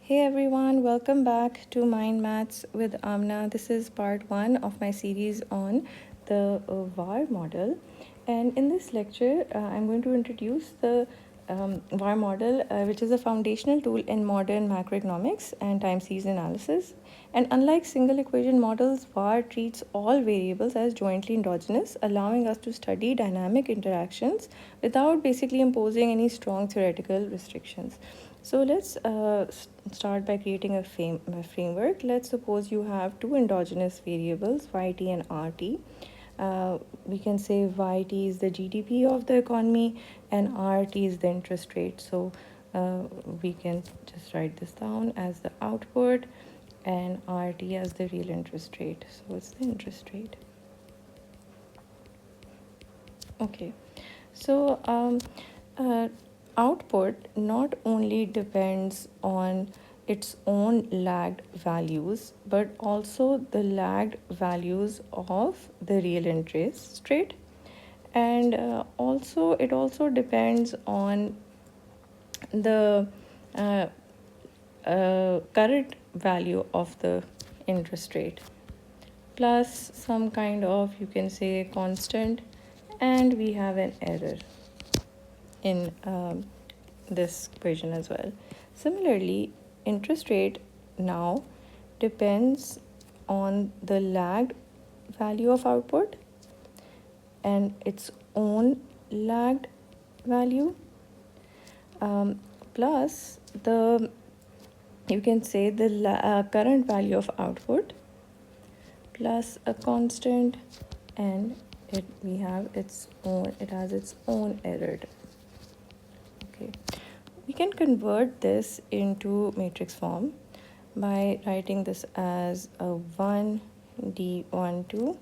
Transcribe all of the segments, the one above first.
Hey everyone, welcome back to Mind Maths with Amna. This is part 1 of my series on the VAR model. And in this lecture, I'm going to introduce the VAR model, which is a foundational tool in modern macroeconomics and time series analysis. And unlike single equation models, VAR treats all variables as jointly endogenous, allowing us to study dynamic interactions without basically imposing any strong theoretical restrictions. So let's start by creating a framework. Let's suppose you have two endogenous variables, yt and rt. We can say yt is the GDP of the economy and rt is the interest rate. So we can just write this down as the output and rt as the real interest rate. So it's the interest rate. Okay, so output not only depends on its own lagged values but also the lagged values of the real interest rate, and it also depends on the current value of the interest rate plus some kind of, you can say, constant, and we have an error in this equation as well. Similarly, interest rate now depends on the lagged value of output and its own lagged value, plus the, you can say, the current value of output plus a constant, and it has its own error. Okay, we can convert this into matrix form by writing this as a 1 d12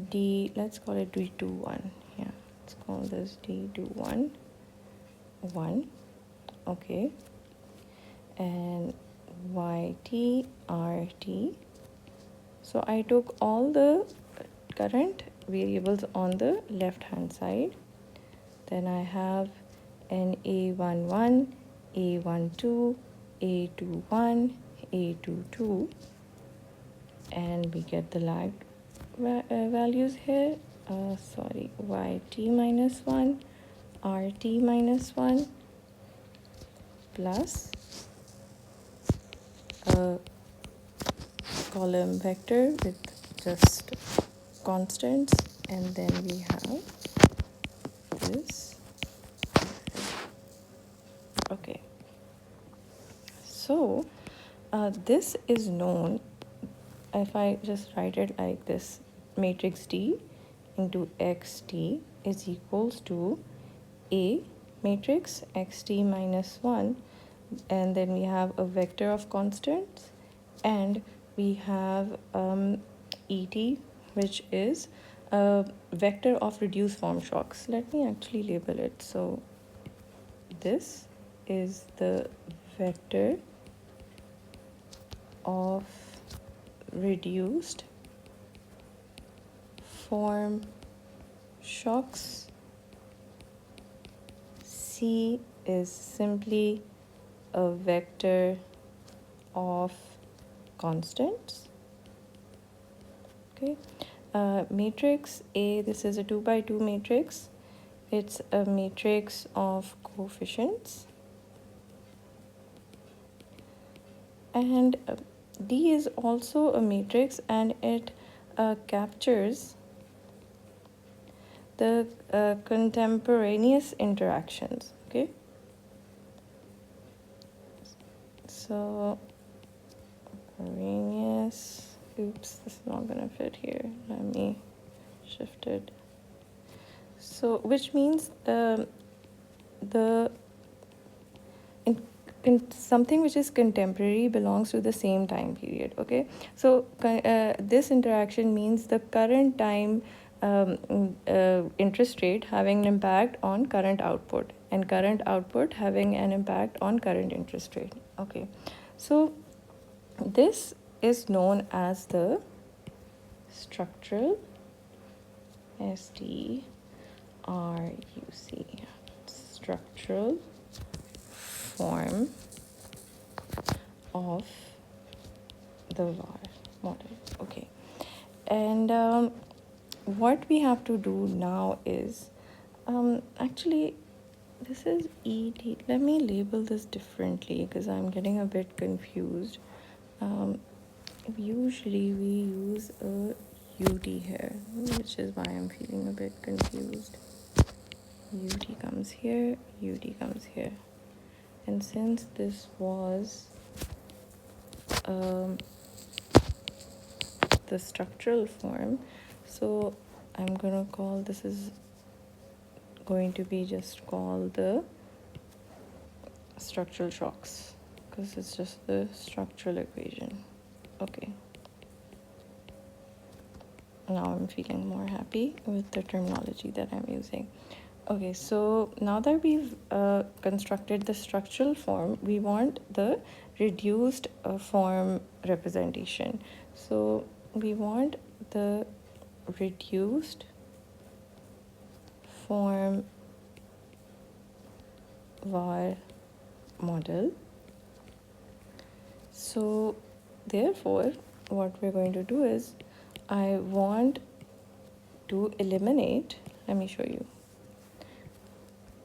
d, let's call it d21. Yeah, let's call this d21 1. Okay, and yt rt. So I took all the current variables on the left hand side. Then I have an A11, A12, A21, A22, and we get the lagged values here. Yt minus 1, rt minus 1, plus a column vector with just constants, and then we have this. Okay, so this is known, if I just write it like this, matrix D into xt is equals to A matrix xt minus 1, and then we have a vector of constants, and we have et, which is a vector of reduced form shocks. Let me actually label it. So this is the vector of reduced form shocks. C is simply a vector of constants. Okay, matrix A, this is a 2 by 2 matrix. It's a matrix of coefficients, and D is also a matrix, and it captures the contemporaneous interactions. Okay, so contemporaneous, oops, this is not gonna fit here, let me shift it. So which means something which is contemporary belongs to the same time period. Okay, so this interaction means the current time interest rate having an impact on current output, and current output having an impact on current interest rate. Okay, so this is known as the structural STRUC, structural form of the VAR model. Okay, and what we have to do now is actually this is ED. Let me label this differently because I'm getting a bit confused. Usually we use a UT here, which is why I'm feeling a bit confused. UT comes here, UT comes here. And since this was the structural form, so I'm gonna call this is going to be just called the structural shocks because it's just the structural equation. Okay, now I'm feeling more happy with the terminology that I'm using. Okay, so now that we've constructed the structural form, we want the reduced form representation. So we want the reduced form VAR model. So therefore, what we're going to do is I want to eliminate, let me show you.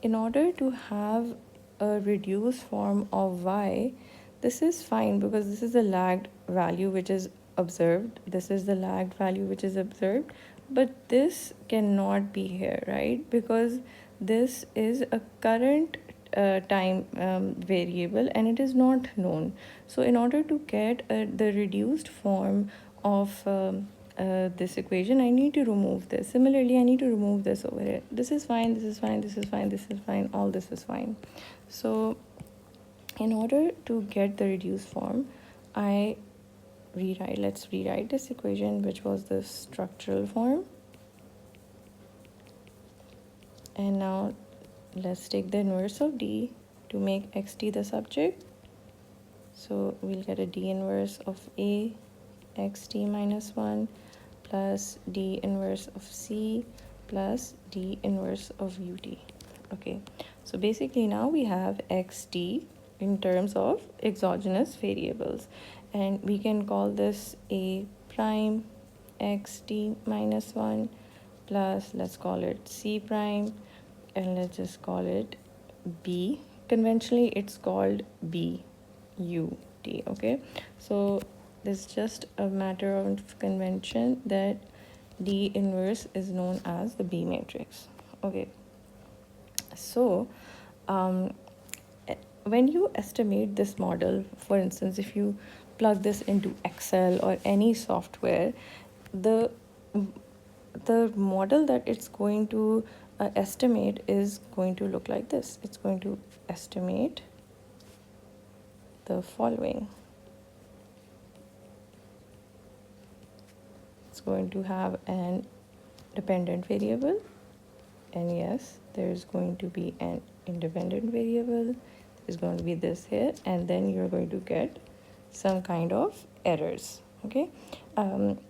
In order to have a reduced form of y, this is fine because this is the lagged value which is observed. This is the lagged value which is observed, but this cannot be here, right? Because this is a current time variable and it is not known. So in order to get the reduced form of this equation, I need to remove this. Similarly, I need to remove this over here. This is fine, this is fine, this is fine, this is fine, all this is fine. So in order to get the reduced form, let's rewrite this equation, which was the structural form. And now let's take the inverse of D to make xt the subject. So we'll get a D inverse of A xt minus 1 plus D inverse of C plus D inverse of UT. Okay, so basically now we have xt in terms of exogenous variables, and we can call this A prime xt minus 1 plus, let's call it C prime, and let's just call it B. Conventionally it's called B UT. Okay, so it's just a matter of convention that D inverse is known as the B matrix. Okay, so when you estimate this model, for instance, if you plug this into Excel or any software, the model that it's going to estimate is going to look like this. It's going to estimate the following. It's going to have an dependent variable, and yes, there's going to be an independent variable. There's going to be this here, and then you're going to get some kind of errors. Okay,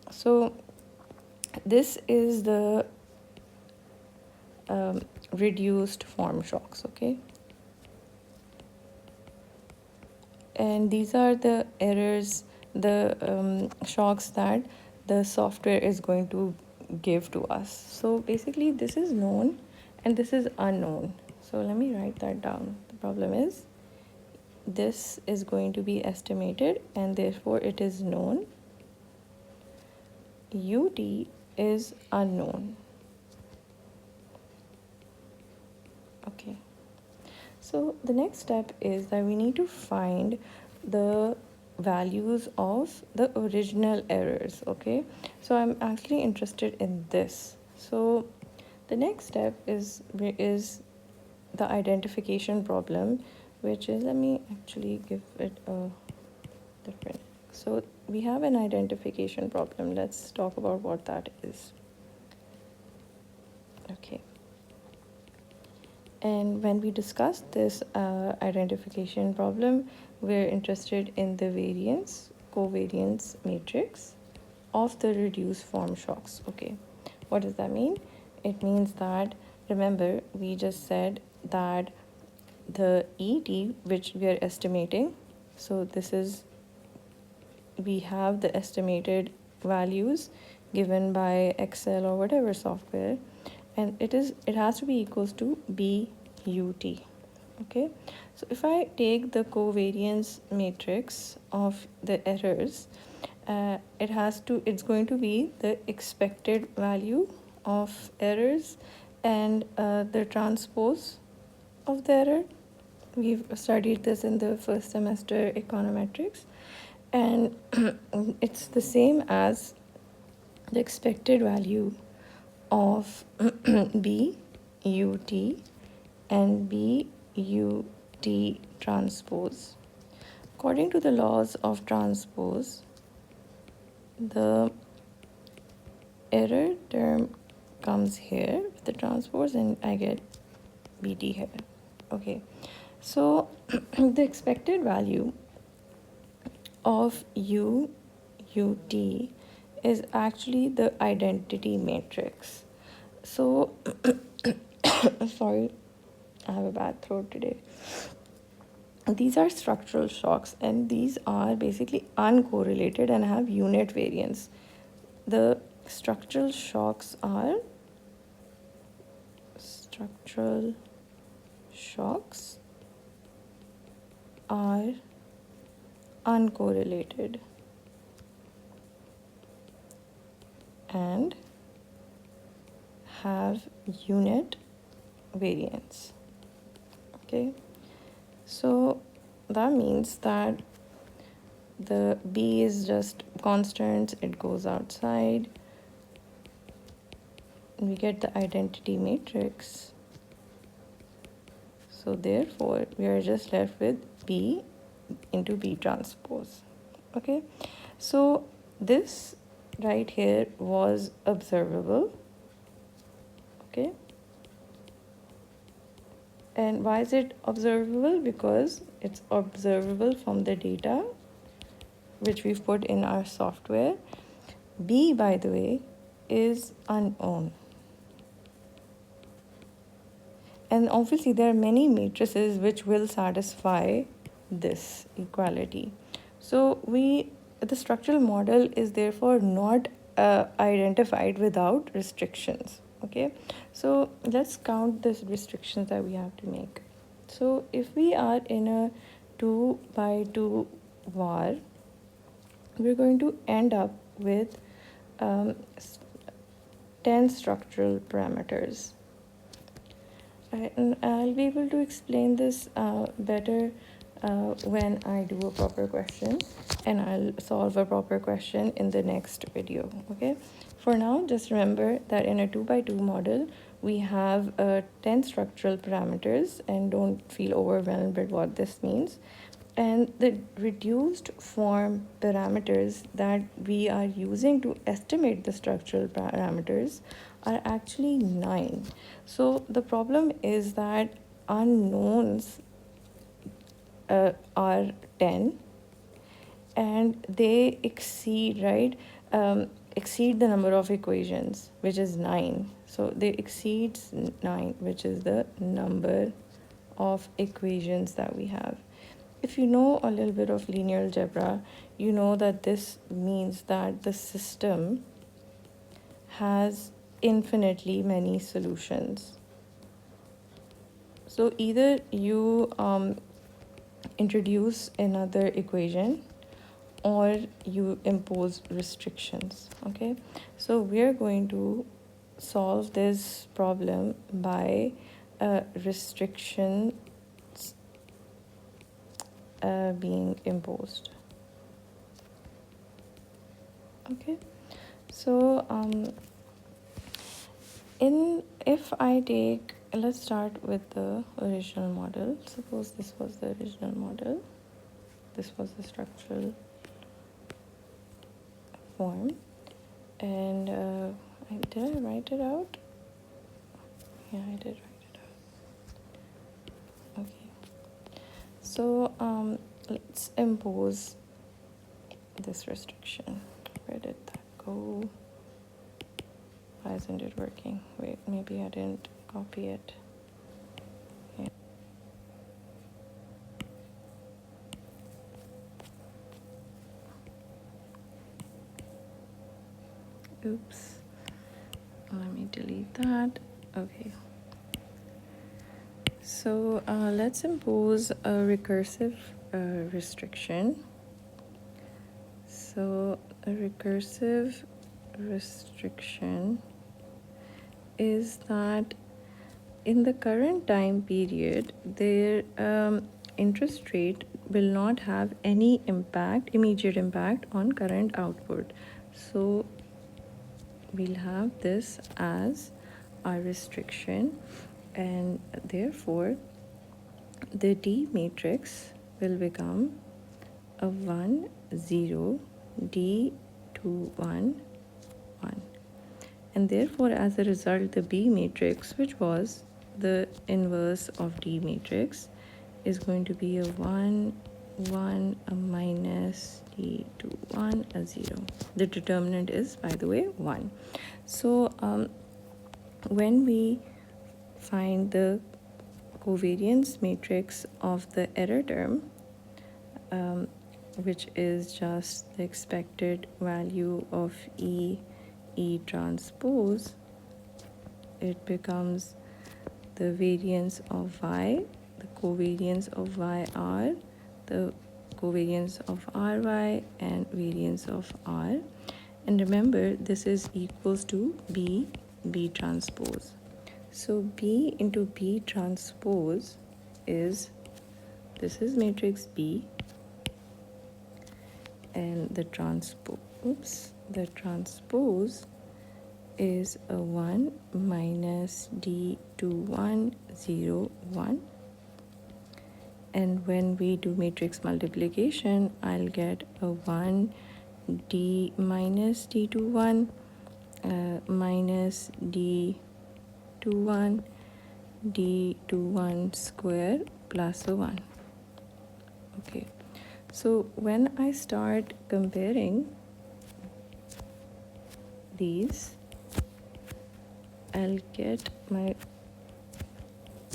so this is the reduced form shocks. Okay, and these are the errors, the shocks that the software is going to give to us. So basically this is known and this is unknown. So let me write that down. The problem is this is going to be estimated and therefore it is known. UT is unknown. Okay, so the next step is that we need to find the values of the original errors. Okay, so I'm actually interested in this. So the next step is the identification problem, which is, let me actually give it a different. So we have an identification problem. Let's talk about what that is. Okay, and when we discuss this identification problem, we're interested in the variance covariance matrix of the reduced form shocks. Okay, what does that mean? It means that, remember, we just said that the ET which we are estimating So this is, we have the estimated values given by Excel or whatever software, and it has to be equals to BUT. Okay, so if I take the covariance matrix of the errors, it's going to be the expected value of errors and the transpose of the error. We've studied this in the first semester Econometrics, and it's the same as the expected value of BUT and BUT transpose. According to the laws of transpose, the error term comes here with the transpose and I get BT here. Okay, so the expected value of UT is actually the identity matrix. So sorry, I have a bad throat today. These are structural shocks, and these are basically uncorrelated and have unit variance. The structural shocks are uncorrelated and have unit variance. Okay, so that means that the B is just constant, it goes outside, we get the identity matrix. So therefore we are just left with B into B transpose. Okay, so this right here was observable. Okay, and why is it observable? Because it's observable from the data which we've put in our software. B, by the way, is unknown. And obviously there are many matrices which will satisfy this equality. So the structural model is therefore not identified without restrictions. Okay, so let's count the restrictions that we have to make. So if we are in a 2 by 2 VAR, we're going to end up with 10 structural parameters. And I'll be able to explain this better when I do a proper question, and I'll solve a proper question in the next video. Okay, for now, just remember that in a 2 by 2 model, we have 10 structural parameters, and don't feel overwhelmed by what this means. And the reduced form parameters that we are using to estimate the structural parameters are actually 9. So the problem is that unknowns are 10, and they exceed, right? Exceed the number of equations, which is 9. So they exceeds 9, which is the number of equations that we have. If you know a little bit of linear algebra, you know that this means that the system has infinitely many solutions. So either you introduce another equation or you impose restrictions. Okay, so we're going to solve this problem by restrictions being imposed. Okay, so if I take, let's start with the original model. Suppose this was the original model, this was the structural form, and did I write it out? Yeah, I did write it out. Okay, so let's impose this restriction. Where did that go? Why isn't it working? Wait, maybe I didn't copy it. Yeah. oops, let me delete that. Okay, so let's impose a recursive restriction. So a recursive restriction is that in the current time period, their interest rate will not have any immediate impact on current output. So we'll have this as our restriction, and therefore the D matrix will become a 1, 0, D, 2, 1, 1. And therefore, as a result, the B matrix, which was the inverse of D matrix, is going to be a 1, 1, a minus, D, 2, 1, a 0. The determinant is, by the way, 1. So when we find the covariance matrix of the error term, which is just the expected value of E transpose, it becomes the variance of Y, the covariance of YR, the covariance of RY, and variance of R. And remember, this is equals to B transpose. So B into B transpose is, this is matrix B, and the transpose is a 1 minus D 2 1 0 1. And when we do matrix multiplication, I'll get a 1 D minus D 2 1 minus D 2 1 D 2 1 square plus a 1. Okay. So when I start comparing these, I'll get my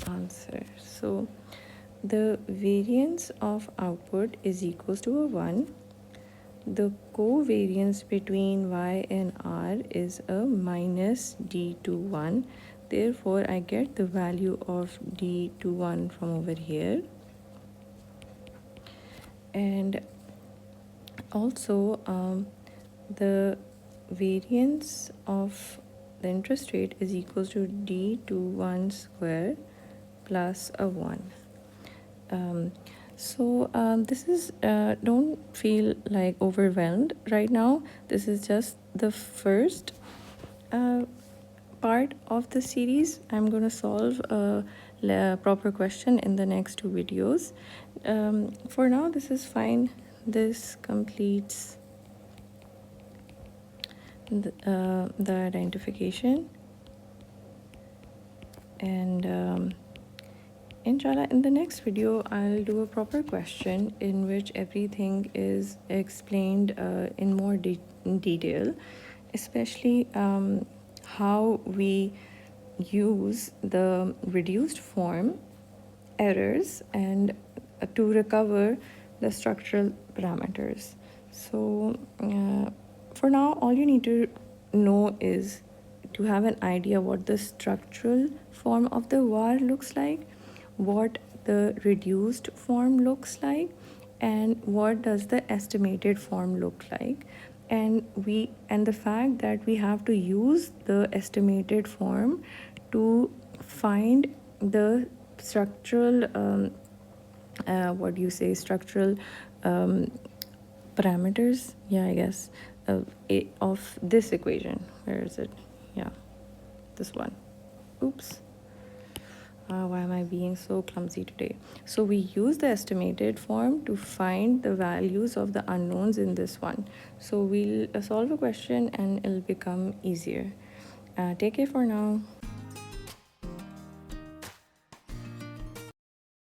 answer. So the variance of output is equals to a 1. The covariance between Y and R is a minus D21. Therefore, I get the value of D21 from over here. And also, the variance of the interest rate is equals to D21 square plus a 1. So this is, don't feel like overwhelmed right now. This is just the first part of the series. I'm going to solve a proper question in the next 2 videos. For now, this is fine. This completes the identification. And inshallah, in the next video, I'll do a proper question in which everything is explained in more detail, especially how we use the reduced form errors and to recover the structural parameters. So for now, all you need to know is to have an idea what the structural form of the VAR looks like, what the reduced form looks like, and what does the estimated form look like. And the fact that we have to use the estimated form to find the structural structural parameters, I guess, of this equation. Where is it? Yeah, this one. Oops. Why am I being so clumsy today? So we use the estimated form to find the values of the unknowns in this one. So we'll solve a question and it'll become easier. Take care for now.